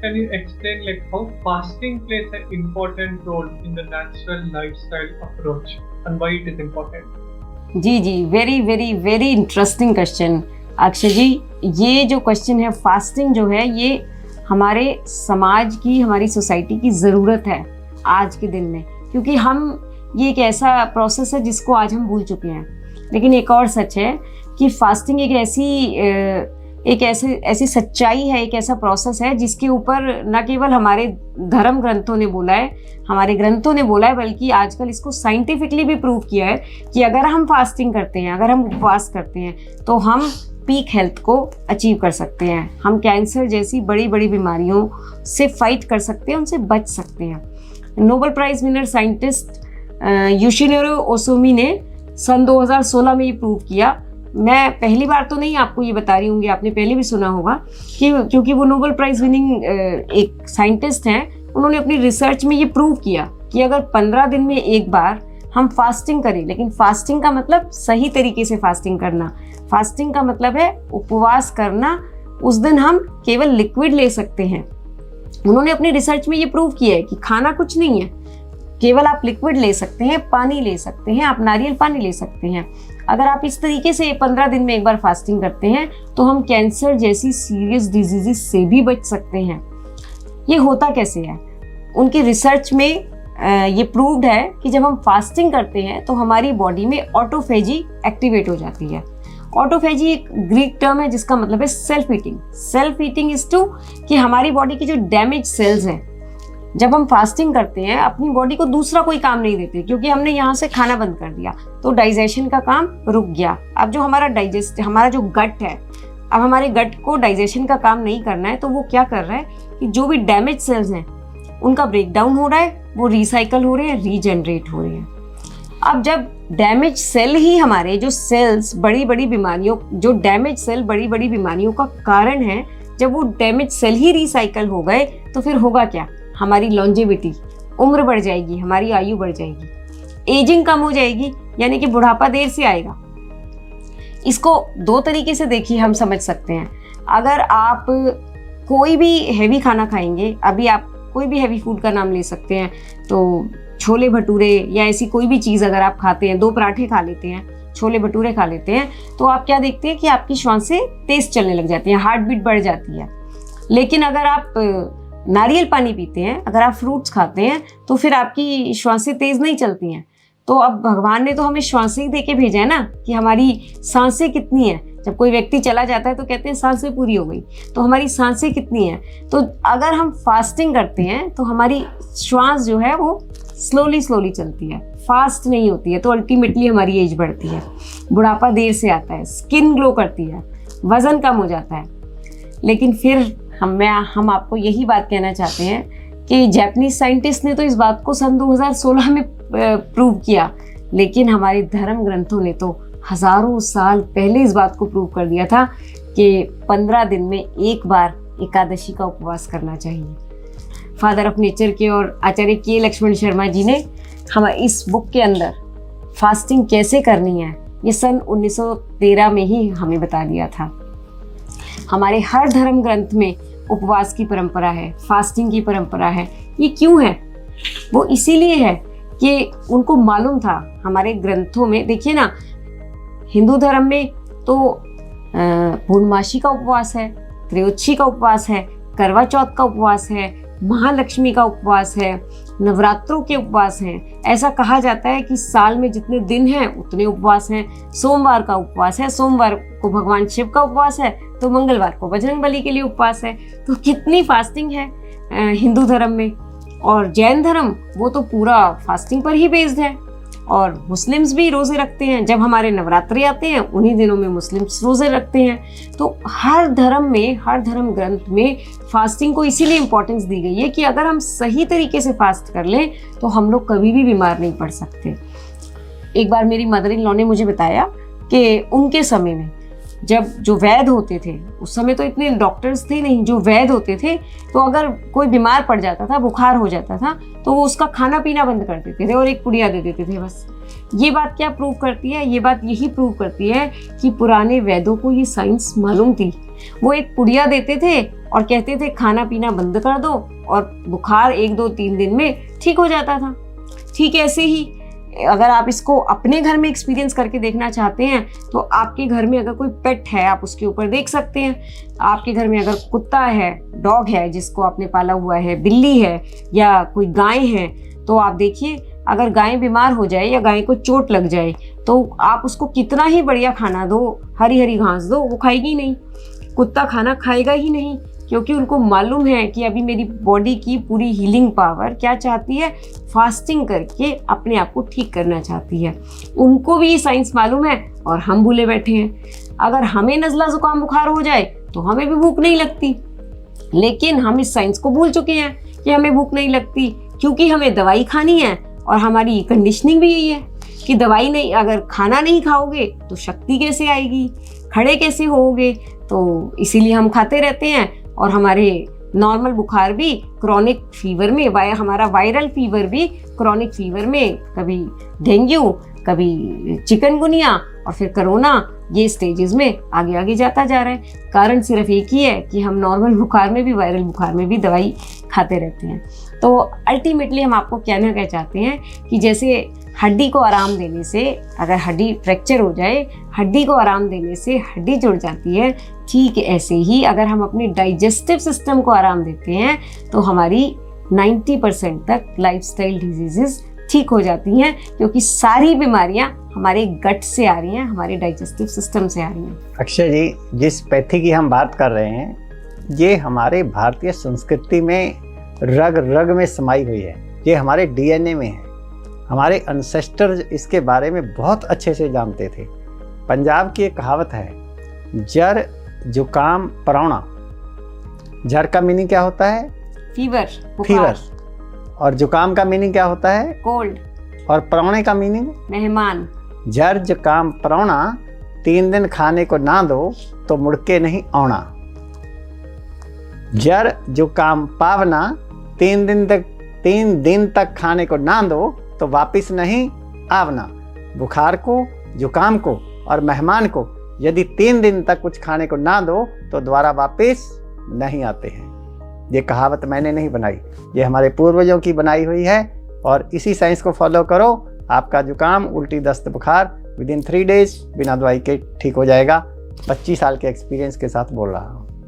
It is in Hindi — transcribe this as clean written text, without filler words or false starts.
can you explain like how fasting plays an important role in the natural lifestyle approach and why it is important? जी जी, very very very interesting question Akshay ji. ये जो क्वेश्चन है, फास्टिंग जो है, ये हमारे समाज की, हमारी सोसाइटी की ज़रूरत है आज के दिन में, क्योंकि हम ये एक ऐसा प्रोसेस है जिसको आज हम भूल चुके हैं। लेकिन एक और सच है कि फास्टिंग एक ऐसी सच्चाई है, एक ऐसा प्रोसेस है जिसके ऊपर न केवल हमारे धर्म ग्रंथों ने बोला है, हमारे ग्रंथों ने बोला है, बल्कि आजकल इसको साइंटिफिकली भी प्रूव किया है कि अगर हम फास्टिंग करते हैं, अगर हम उपवास करते हैं, तो हम पीक हेल्थ को अचीव कर सकते हैं। हम कैंसर जैसी बड़ी बड़ी बीमारियों से फाइट कर सकते हैं, उनसे बच सकते हैं। Nobel prize winner scientist Yoshinori Ohsumi ने सन 2016 में ये प्रूव किया। मैं पहली बार तो नहीं आपको ये बता रही हूँगी, आपने पहले भी सुना होगा कि क्योंकि वो नोबेल प्राइज विनिंग एक साइंटिस्ट हैं, उन्होंने अपनी रिसर्च में ये प्रूव किया कि अगर 15 दिन में एक बार हम फास्टिंग करें, लेकिन फास्टिंग का मतलब सही तरीके से फास्टिंग करना, फास्टिंग का मतलब है उपवास करना। उस दिन हम केवल लिक्विड ले सकते हैं। उन्होंने अपनी रिसर्च में ये प्रूव किया है कि खाना कुछ नहीं है, केवल आप लिक्विड ले सकते हैं, पानी ले सकते हैं, आप नारियल पानी ले सकते हैं। अगर आप इस तरीके से 15 दिन में एक बार फास्टिंग करते हैं तो हम कैंसर जैसी सीरियस डिजीजेस से भी बच सकते हैं। ये होता कैसे है? उनकी रिसर्च में ये प्रूव्ड है कि जब हम फास्टिंग करते हैं तो हमारी बॉडी में ऑटोफेजी एक्टिवेट हो जाती है। ऑटोफेजी एक ग्रीक टर्म है जिसका मतलब है self eating. Self eating is to कि हमारी बॉडी की जो डैमेज सेल्स हैं, जब हम फास्टिंग करते हैं अपनी बॉडी को दूसरा कोई काम नहीं देते, क्योंकि हमने यहाँ से खाना बंद कर दिया तो डाइजेशन का काम रुक गया। अब जो हमारा जो गट है, अब हमारे गट को डाइजेशन का काम नहीं करना है, तो वो क्या कर रहा है कि जो भी डैमेज सेल्स हैं उनका ब्रेक डाउन हो रहा है, वो रिसाइकल हो रहे हैं, रीजनरेट हो रहे हैं। अब जब डैमेज सेल ही हमारे जो सेल्स बड़ी बड़ी बीमारियों, जो डैमेज सेल बड़ी बड़ी बीमारियों का कारण है, जब वो डैमेज सेल ही रिसाइकल हो गए तो फिर होगा क्या? हमारी लॉन्जेविटी, उम्र बढ़ जाएगी, हमारी आयु बढ़ जाएगी, एजिंग कम हो जाएगी, यानी कि बुढ़ापा देर से आएगा। इसको दो तरीके से देखिए, हम समझ सकते हैं। अगर आप कोई भी हैवी खाना खाएंगे, अभी आप कोई भी हैवी फूड का नाम ले सकते हैं, तो छोले भटूरे या ऐसी कोई भी चीज़ अगर आप खाते हैं, 2 पराठे खा लेते हैं, छोले भटूरे खा लेते हैं, तो आप क्या देखते हैं कि आपकी श्वासें तेज चलने लग जाती हैं, हार्ट बीट बढ़ जाती है। लेकिन अगर आप नारियल पानी पीते हैं, अगर आप फ्रूट्स खाते हैं, तो फिर आपकी श्वासें तेज नहीं चलती हैं। तो अब भगवान ने तो हमें श्वासें ही दे के भेजा है ना, कि हमारी सांसें कितनी हैं। जब कोई व्यक्ति चला जाता है तो कहते हैं सांसें पूरी हो गई, तो हमारी सांसें कितनी हैं? तो अगर हम फास्टिंग करते हैं तो हमारी श्वास जो है वो स्लोली चलती है, फास्ट नहीं होती है, तो अल्टीमेटली हमारी एज बढ़ती है, बुढ़ापा देर से आता है, स्किन ग्लो करती है, वजन कम हो जाता है। लेकिन फिर हम आपको यही बात कहना चाहते हैं कि जापानीज साइंटिस्ट ने तो इस बात को सन 2016 में प्रूव किया, लेकिन हमारे धर्म ग्रंथों ने तो हजारों साल पहले इस बात को प्रूव कर दिया था कि 15 दिन में एक बार एकादशी का उपवास करना चाहिए। फादर ऑफ नेचर के और आचार्य के लक्ष्मण शर्मा जी ने हम इस बुक के अंदर फास्टिंग कैसे करनी है, ये सन 1913 में ही हमें बता दिया था। हमारे हर धर्म ग्रंथ में उपवास की परंपरा है, फास्टिंग की परंपरा है। ये क्यों है? वो इसीलिए है कि उनको मालूम था। हमारे ग्रंथों में देखिए ना, हिंदू धर्म में तो पूर्णमासी का उपवास है, त्रयोदशी का उपवास है, करवा चौथ का उपवास है, महालक्ष्मी का उपवास है, नवरात्रों के उपवास हैं। ऐसा कहा जाता है कि साल में जितने दिन हैं उतने उपवास हैं। सोमवार का उपवास है, सोमवार को भगवान शिव का उपवास है, तो मंगलवार को बजरंगबली के लिए उपवास है। तो कितनी फास्टिंग है हिंदू धर्म में। और जैन धर्म वो तो पूरा फास्टिंग पर ही बेस्ड है। और मुस्लिम्स भी रोज़े रखते हैं, जब हमारे नवरात्रि आते हैं उन्हीं दिनों में मुस्लिम्स रोज़े रखते हैं। तो हर धर्म में, हर धर्म ग्रंथ में फास्टिंग को इसीलिए इम्पोर्टेंस दी गई है कि अगर हम सही तरीके से फास्ट कर लें तो हम लोग कभी भी बीमार नहीं पड़ सकते। एक बार मेरी मदर इन लॉ ने मुझे बताया कि उनके समय में जब जो वैद्य होते थे, उस समय तो इतने डॉक्टर्स थे नहीं, जो वैद्य होते थे, तो अगर कोई बीमार पड़ जाता था, बुखार हो जाता था, तो वो उसका खाना पीना बंद कर देते थे और एक पुड़िया दे देते थे बस, ये बात क्या प्रूव करती है? ये बात यही प्रूव करती है कि पुराने वैद्यों को ये साइंस मालूम थी। वो एक पुड़िया देते थे और कहते थे खाना पीना बंद कर दो और बुखार 1 2 3 दिन में ठीक हो जाता था। ठीक ऐसे ही अगर आप इसको अपने घर में एक्सपीरियंस करके देखना चाहते हैं तो आपके घर में अगर कोई पेट है आप उसके ऊपर देख सकते हैं। आपके घर में अगर कुत्ता है, डॉग है जिसको आपने पाला हुआ है, बिल्ली है या कोई गाय है, तो आप देखिए अगर गाय बीमार हो जाए या गाय को चोट लग जाए तो आप उसको कितना ही बढ़िया खाना दो, हरी हरी घास दो, वो खाएगी नहीं। कुत्ता खाना खाएगा ही नहीं, क्योंकि उनको मालूम है कि अभी मेरी बॉडी की पूरी हीलिंग पावर क्या चाहती है, फास्टिंग करके अपने आप को ठीक करना चाहती है। उनको भी ये साइंस मालूम है और हम भूले बैठे हैं। अगर हमें नज़ला जुकाम बुखार हो जाए तो हमें भी भूख नहीं लगती, लेकिन हम इस साइंस को भूल चुके हैं कि हमें भूख नहीं लगती, क्योंकि हमें दवाई खानी है। और हमारी कंडीशनिंग भी यही है कि दवाई नहीं, अगर खाना नहीं खाओगे तो शक्ति कैसे आएगी, खड़े कैसे होगे। तो इसीलिए हम खाते रहते हैं और हमारे नॉर्मल बुखार भी क्रॉनिक फीवर में, हमारा वायरल फीवर भी क्रॉनिक फीवर में, कभी डेंगू, कभी चिकनगुनिया और फिर कोरोना, ये स्टेजेस में आगे आगे जाता जा रहा है। कारण सिर्फ एक ही है कि हम नॉर्मल बुखार में भी, वायरल बुखार में भी दवाई खाते रहते हैं। तो अल्टीमेटली हम आपको कहना क्या चाहते हैं कि जैसे हड्डी को आराम देने से, अगर हड्डी फ्रैक्चर हो जाए, हड्डी को आराम देने से हड्डी जुड़ जाती है, ठीक ऐसे ही अगर हम अपने डाइजेस्टिव सिस्टम को आराम देते हैं तो हमारी 90% तक लाइफस्टाइल डिजीजेस ठीक हो जाती हैं, क्योंकि सारी बीमारियां हमारे गट से आ रही हैं, हमारे डाइजेस्टिव सिस्टम से आ रही हैं। अक्षय जी, जिस पैथी की हम बात कर रहे हैं ये हमारे भारतीय संस्कृति में रग रग में समाई हुई है, ये हमारे डीएनए में है। हमारे एंसेस्टर्स इसके बारे में बहुत अच्छे से जानते थे। पंजाब की एक कहावत है, जर जुकाम परौना। जर का मीनिंग क्या होता है? Fever, fever. और जुकाम का मीनिंग क्या होता है? कोल्ड। और परौने का मीनिंग? मेहमान। जर जुकाम परौना, 3 दिन खाने को ना दो तो मुड़के नहीं आना। जर जुकाम पावना, 3 दिन तक खाने को ना दो तो वापिस नहीं आवना। बुखार को, जुकाम को और मेहमान को यदि 3 दिन तक कुछ खाने को ना दो तो दोबारा वापिस नहीं आते हैं। ये कहावत मैंने नहीं बनाई, ये हमारे पूर्वजों की बनाई हुई है। और इसी साइंस को फॉलो करो, आपका जुकाम, उल्टी, दस्त, बुखार विदिन 3 डेज बिना दवाई के ठीक हो जाएगा। 25 साल के एक्सपीरियंस के साथ बोल रहा हूँ।